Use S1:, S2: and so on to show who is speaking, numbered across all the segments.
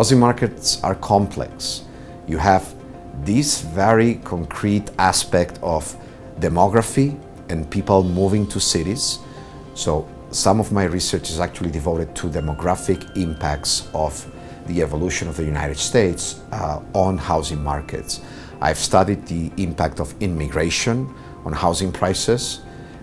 S1: Housing markets are complex. You have this very concrete aspect of demography and people moving to cities. So some of my research is actually devoted to demographic impacts of the evolution of the United States on housing markets. I've studied the impact of immigration on housing prices,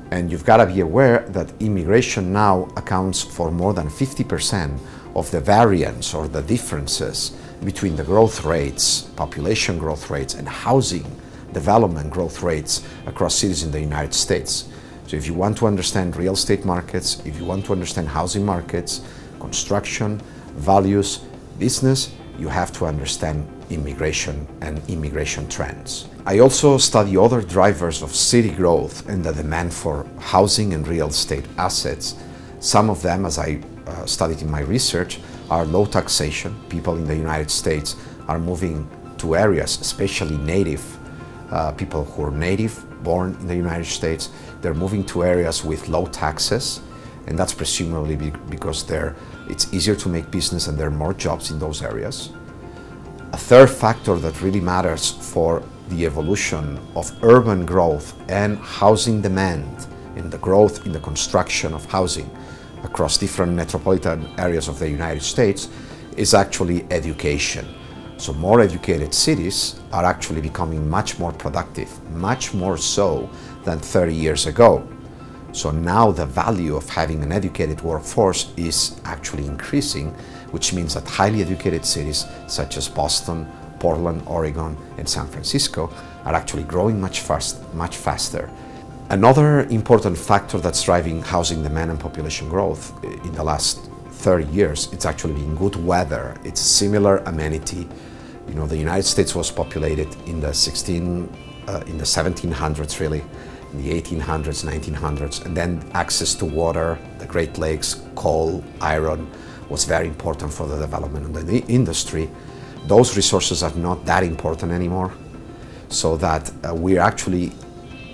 S1: and you've got to be aware that immigration now accounts for more than 50% of the variance or the differences between the growth rates, population growth rates, and housing development growth rates across cities in the United States. So if you want to understand real estate markets, if you want to understand housing markets, construction, values, business, you have to understand immigration and immigration trends. I also study other drivers of city growth and the demand for housing and real estate assets. Some of them, as I studied in my research, are low taxation. People in the United States are moving to areas, especially native people who are native, born in the United States. They're moving to areas with low taxes, and that's presumably because it's easier to make business and there are more jobs in those areas. A third factor that really matters for the evolution of urban growth and housing demand and the growth in the construction of housing across different metropolitan areas of the United States is actually education. So more educated cities are actually becoming much more productive, much more so than 30 years ago. So now the value of having an educated workforce is actually increasing, which means that highly educated cities such as Boston, Portland, Oregon, and San Francisco are actually growing much faster. Another important factor that's driving housing demand and population growth in the last 30 years, it's actually been good weather. It's similar amenity. You know, the United States was populated in the 1700s really, in the 1800s, 1900s, and then access to water, the Great Lakes, coal, iron was very important for the development of the industry. Those resources are not that important anymore, so that we're actually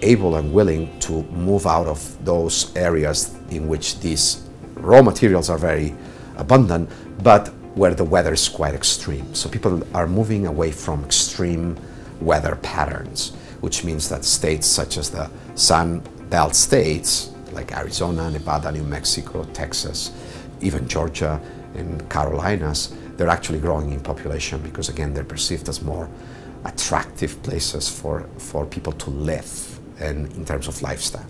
S1: able and willing to move out of those areas in which these raw materials are very abundant, but where the weather is quite extreme. So people are moving away from extreme weather patterns, which means that states such as the Sun Belt states, like Arizona, Nevada, New Mexico, Texas, even Georgia and Carolinas, they're actually growing in population because, again, they're perceived as more attractive places for people to live and in terms of lifestyle.